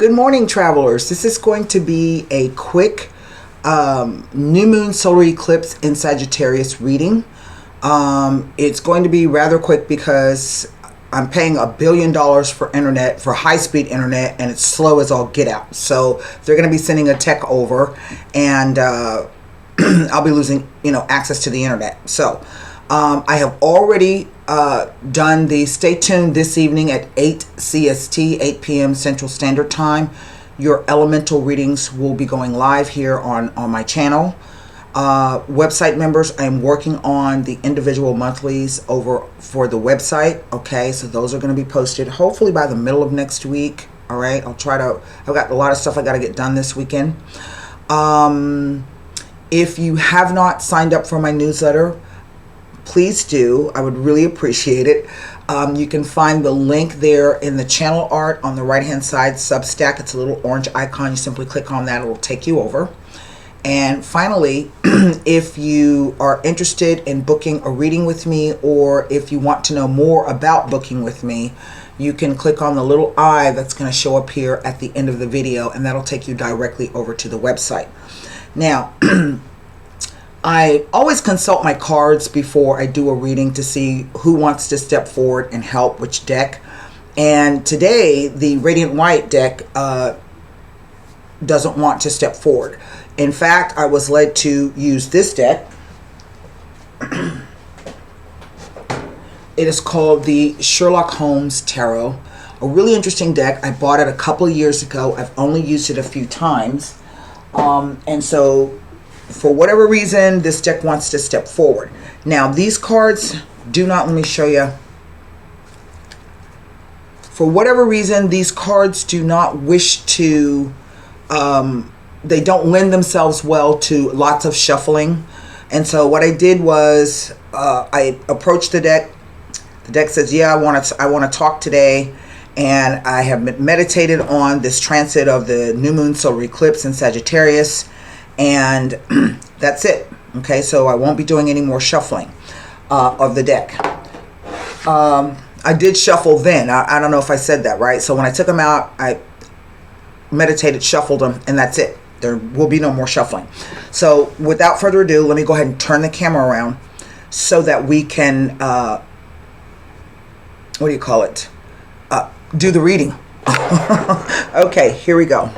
Good morning, travelers. This is going to be a quick new moon solar eclipse in Sagittarius reading. It's going to be rather quick because I'm paying $1 billion for internet, for high-speed internet, and it's slow as all get out. So they're going to be sending a tech over, and I'll be losing, access to the internet. So I have already done the stay tuned this evening at 8 CST, 8 p.m. Central Standard Time. Your elemental readings will be going live here on my channel. Website members, I'm working on the individual monthlies over for the website. Okay, so those are going to be posted hopefully by the middle of next week. All right, I've got a lot of stuff I got to get done this weekend. If you have not signed up for my newsletter, please do. I would really appreciate it. You can find the link there in the channel art on the right hand side, Substack. It's a little orange icon. You simply click on that, it will take you over. And finally, if you are interested in booking a reading with me, or if you want to know more about booking with me, you can click on the little eye that's going to show up here at the end of the video, and that'll take you directly over to the website. Now, I always consult my cards before I do a reading to see who wants to step forward and help, which deck. And today, the Radiant White deck doesn't want to step forward. In fact, I was led to use this deck. It is called the Sherlock Holmes Tarot. A really interesting deck. I bought it a couple of years ago. I've only used it a few times. And so, for whatever reason, this deck wants to step forward. Now, these cards do not, let me show you. For whatever reason, these cards do not wish to, they don't lend themselves well to lots of shuffling. And so what I did was I approached the deck. The deck says, yeah, I want to talk today. And I have meditated on this transit of the new moon solar eclipse in Sagittarius. And that's it. Okay, so I won't be doing any more shuffling of the deck. I did shuffle then. I don't know if I said that right. So when I took them out, I meditated, shuffled them, and that's it. There will be no more shuffling. So without further ado, let me go ahead and turn the camera around so that we can, what do you call it? Do the reading. Okay, here we go.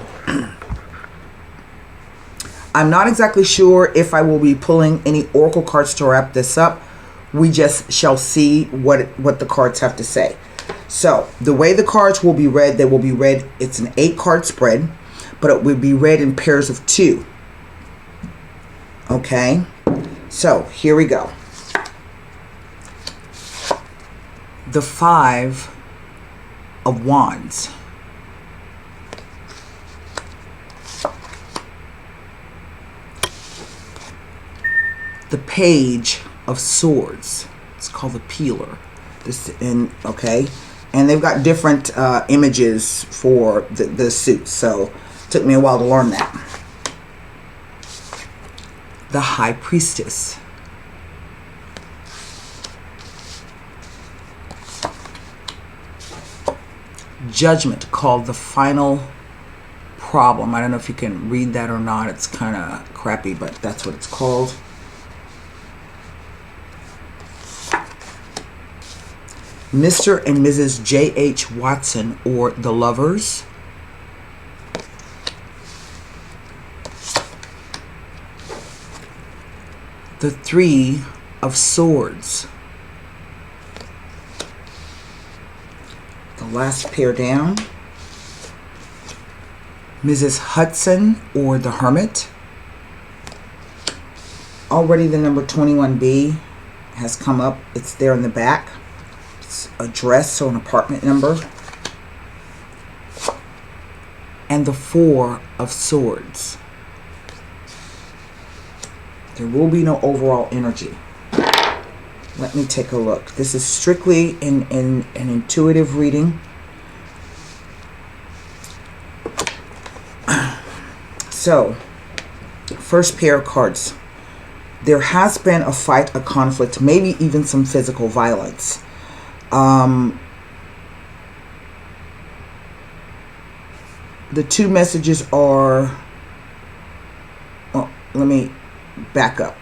I'm not exactly sure if I will be pulling any oracle cards to wrap this up. We just shall see what the cards have to say. So the way the cards will be read, they will be read, it's an 8-card spread, but it will be read in pairs of 2. Okay, so here we go. The 5 of Wands. The Page of Swords. It's called the Peeler. Okay, and they've got different images for the suits, so it took me a while to learn that. The High Priestess. Judgment, called the Final Problem. I don't know if you can read that or not. It's kind of crappy, but that's what it's called. Mr. and Mrs. J.H. Watson, or The Lovers. The 3 of Swords. The last pair down. Mrs. Hudson, or The Hermit. Already the number 21B has come up. It's there in the back. Address or an apartment number. And the 4 of Swords. There will be no overall energy. Let me take a look. This is strictly an intuitive reading. So, first pair of cards. There has been a fight, a conflict, maybe even some physical violence. the two messages are, well, let me back up.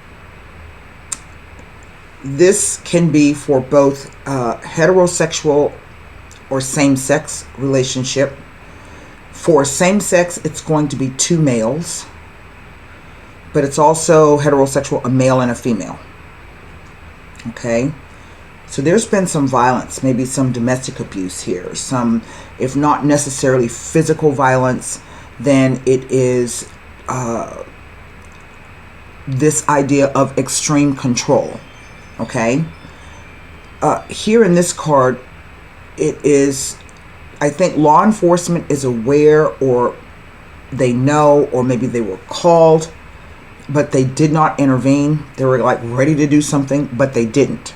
This can be for both heterosexual or same-sex relationship. For same-sex, it's going to be two males, but it's also heterosexual, a male and a female. Okay, so there's been some violence, maybe some domestic abuse here, some, if not necessarily physical violence, then it is this idea of extreme control. Okay, here in this card, it is, I think law enforcement is aware, or they know, or maybe they were called, but they did not intervene. They were like ready to do something, but they didn't.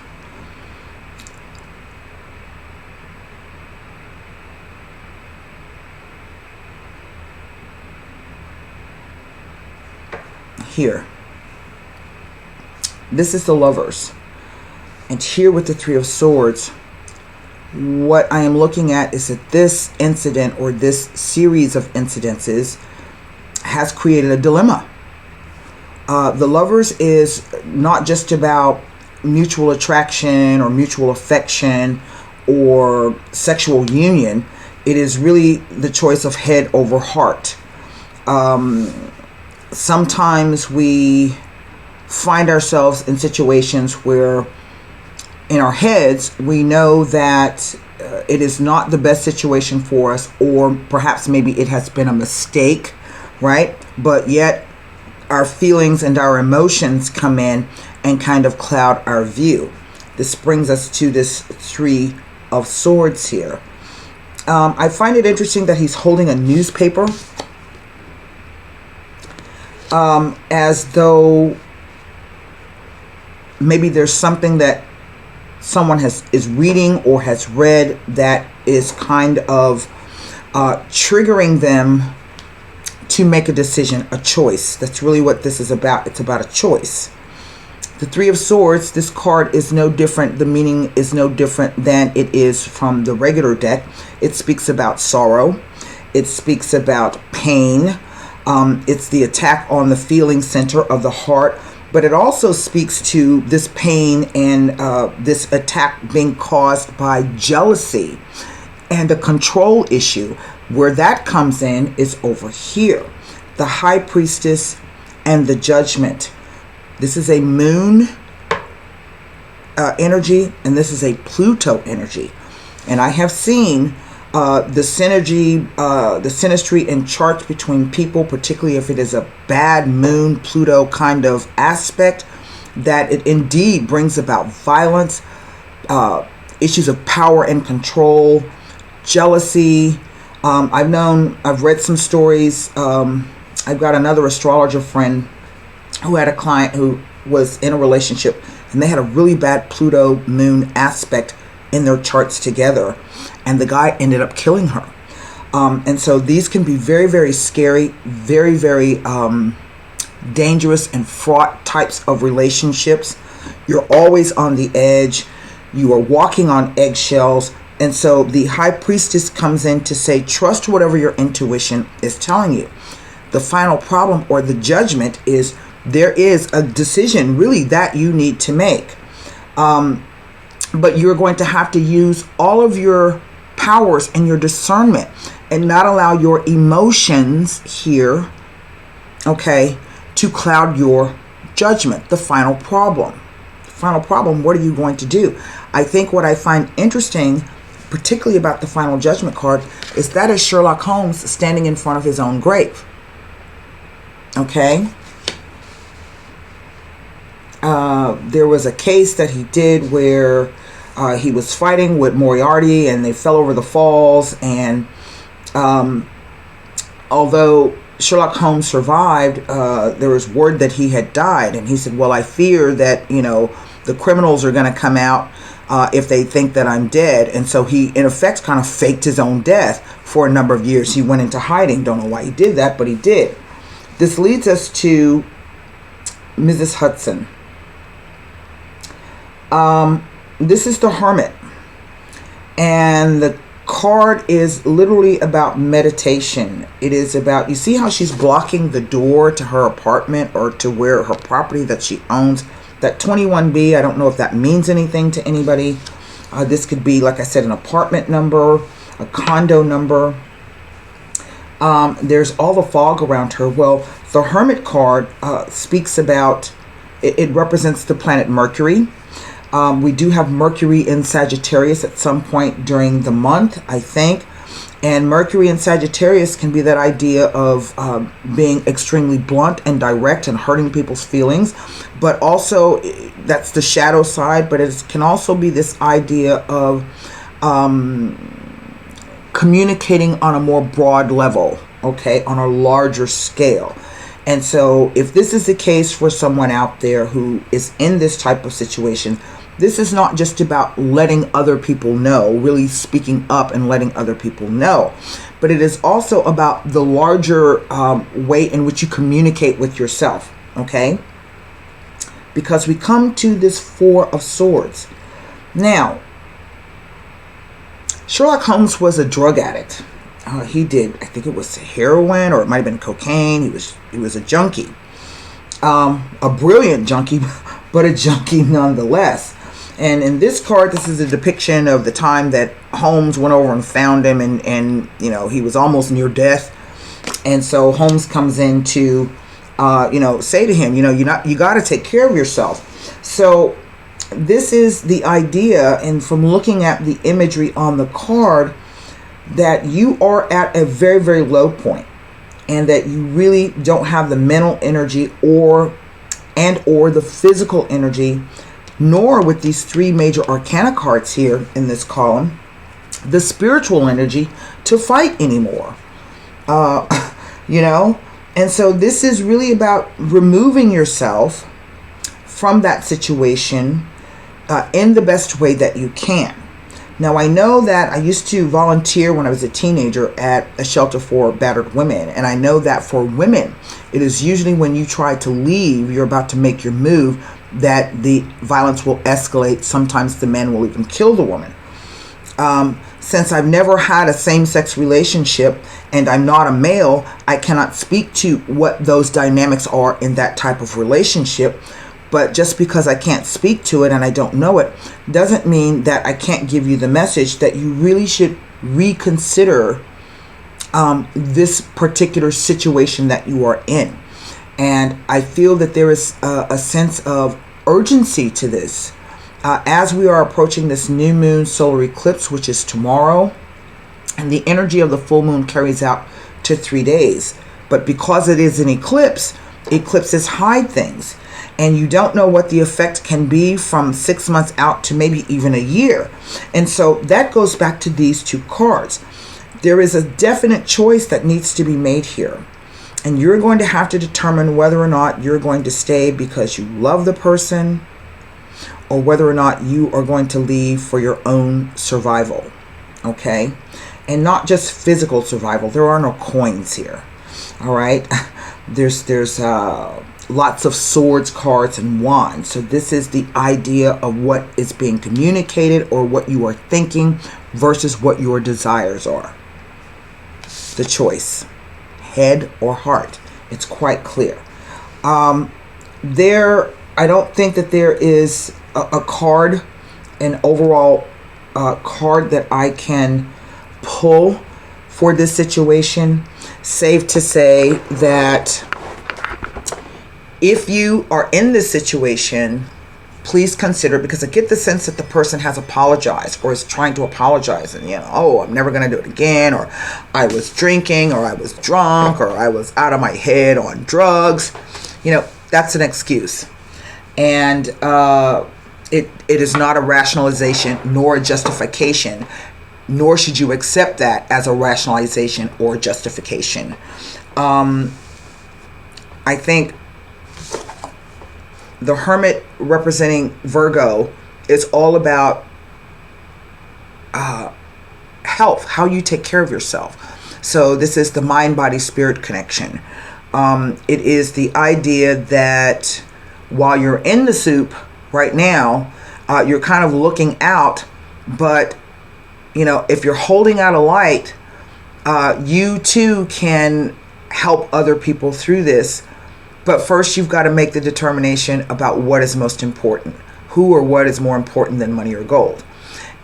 Here, this is the Lovers. And here with the Three of Swords, what I am looking at is that this incident, or this series of incidences, has created a dilemma. The Lovers is not just about mutual attraction or mutual affection or sexual union. It is really the choice of head over heart. Sometimes we find ourselves in situations where in our heads we know that it is not the best situation for us, or perhaps maybe it has been a mistake, right? But yet our feelings and our emotions come in and kind of cloud our view. This brings us to this Three of Swords here. I find it interesting that he's holding a newspaper, as though maybe there's something that someone is reading or has read that is kind of triggering them to make a decision, a choice. That's really what this is about. It's about a choice. The Three of Swords, this card is no different. The meaning is no different than it is from the regular deck. It speaks about sorrow. It speaks about pain. It's the attack on the feeling center of the heart. But it also speaks to this pain and this attack being caused by jealousy and a control issue. Where that comes in is over here. The High Priestess and the Judgment. This is a moon energy, and this is a Pluto energy. And I have seen the synergy, the synastry in charts between people, particularly if it is a bad moon Pluto kind of aspect, that it indeed brings about violence, issues of power and control, jealousy. I've read some stories. I've got another astrologer friend who had a client who was in a relationship, and they had a really bad Pluto moon aspect in their charts together, and the guy ended up killing her. And so these can be very, very scary, very, very dangerous and fraught types of relationships. You're always on the edge. You are walking on eggshells. And so the High Priestess comes in to say, trust whatever your intuition is telling you. The final problem, or the judgment, is there is a decision really that you need to make. But you're going to have to use all of your powers and your discernment and not allow your emotions here, okay, to cloud your judgment. The final problem. The final problem, what are you going to do? I think what I find interesting, particularly about the Final Judgment card, is that is Sherlock Holmes standing in front of his own grave. Okay? There was a case that he did where he was fighting with Moriarty, and they fell over the falls, and although Sherlock Holmes survived, there was word that he had died, and he said, well, I fear that, you know, the criminals are going to come out if they think that I'm dead. And so he, in effect, kind of faked his own death for a number of years. He went into hiding. Don't know why he did that, but he did. This leads us to Mrs. Hudson. This is the Hermit. And the card is literally about meditation. It is about, you see how she's blocking the door to her apartment or to where her property that she owns. That 21B, I don't know if that means anything to anybody. This could be, like I said, an apartment number, a condo number. There's all the fog around her. Well, the Hermit card speaks about, it represents the planet Mercury. We do have Mercury in Sagittarius at some point during the month, I think. And Mercury in Sagittarius can be that idea of being extremely blunt and direct and hurting people's feelings. But also, that's the shadow side. But it can also be this idea of communicating on a more broad level, okay, on a larger scale. And so if this is the case for someone out there who is in this type of situation, this is not just about letting other people know, really speaking up and letting other people know, but it is also about the larger way in which you communicate with yourself, okay? Because we come to this Four of Swords. Now, Sherlock Holmes was a drug addict. He did, I think it was heroin, or it might have been cocaine. He was a junkie, a brilliant junkie, but a junkie nonetheless. And in this card, this is a depiction of the time that Holmes went over and found him, and you know, he was almost near death. And so Holmes comes in to, say to him, you got to take care of yourself. So this is the idea, and from looking at the imagery on the card, that you are at a very, very low point, and that you really don't have the mental energy or the physical energy, nor with these three major arcana cards here in this column, the spiritual energy to fight anymore. And so this is really about removing yourself from that situation in the best way that you can. Now, I know that I used to volunteer when I was a teenager at a shelter for battered women. And I know that for women, it is usually when you try to leave, you're about to make your move, that the violence will escalate. Sometimes the men will even kill the woman. Since I've never had a same-sex relationship and I'm not a male, I cannot speak to what those dynamics are in that type of relationship. But just because I can't speak to it and I don't know it, doesn't mean that I can't give you the message that you really should reconsider this particular situation that you are in. And I feel that there is a sense of urgency to this. As we are approaching this new moon solar eclipse, which is tomorrow, and the energy of the full moon carries out to 3 days. But because it is an eclipse, eclipses hide things. And you don't know what the effect can be from 6 months out to maybe even a year. And so that goes back to these two cards. There is a definite choice that needs to be made here. And you're going to have to determine whether or not you're going to stay because you love the person, or whether or not you are going to leave for your own survival. Okay? And not just physical survival. There are no coins here. All right? There's lots of swords, cards, and wands. So this is the idea of what is being communicated, or what you are thinking versus what your desires are. The choice. Head or heart. It's quite clear. I don't think that there is a card, an overall card that I can pull for this situation. Safe to say that if you are in this situation, please consider, because I get the sense that the person has apologized or is trying to apologize, and I'm never going to do it again, or I was drinking, or I was drunk, or I was out of my head on drugs. That's an excuse. And it is not a rationalization nor a justification, nor should you accept that as a rationalization or justification. I think the Hermit representing Virgo is all about health, how you take care of yourself. So this is the mind, body, spirit connection. It is the idea that while you're in the soup right now, you're kind of looking out, but You know, if you're holding out a light, you too can help other people through this. But first, you've got to make the determination about what is most important. Who or what is more important than money or gold?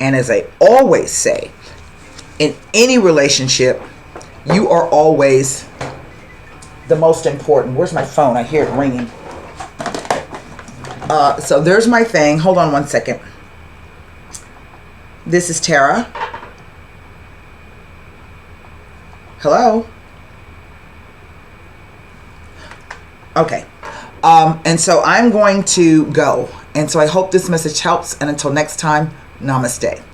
And as I always say, in any relationship, you are always the most important. Where's my phone? I hear it ringing. So there's my thing. Hold on one second. This is Tara. Hello? Okay. And so I'm going to go. And so I hope this message helps. And until next time, namaste.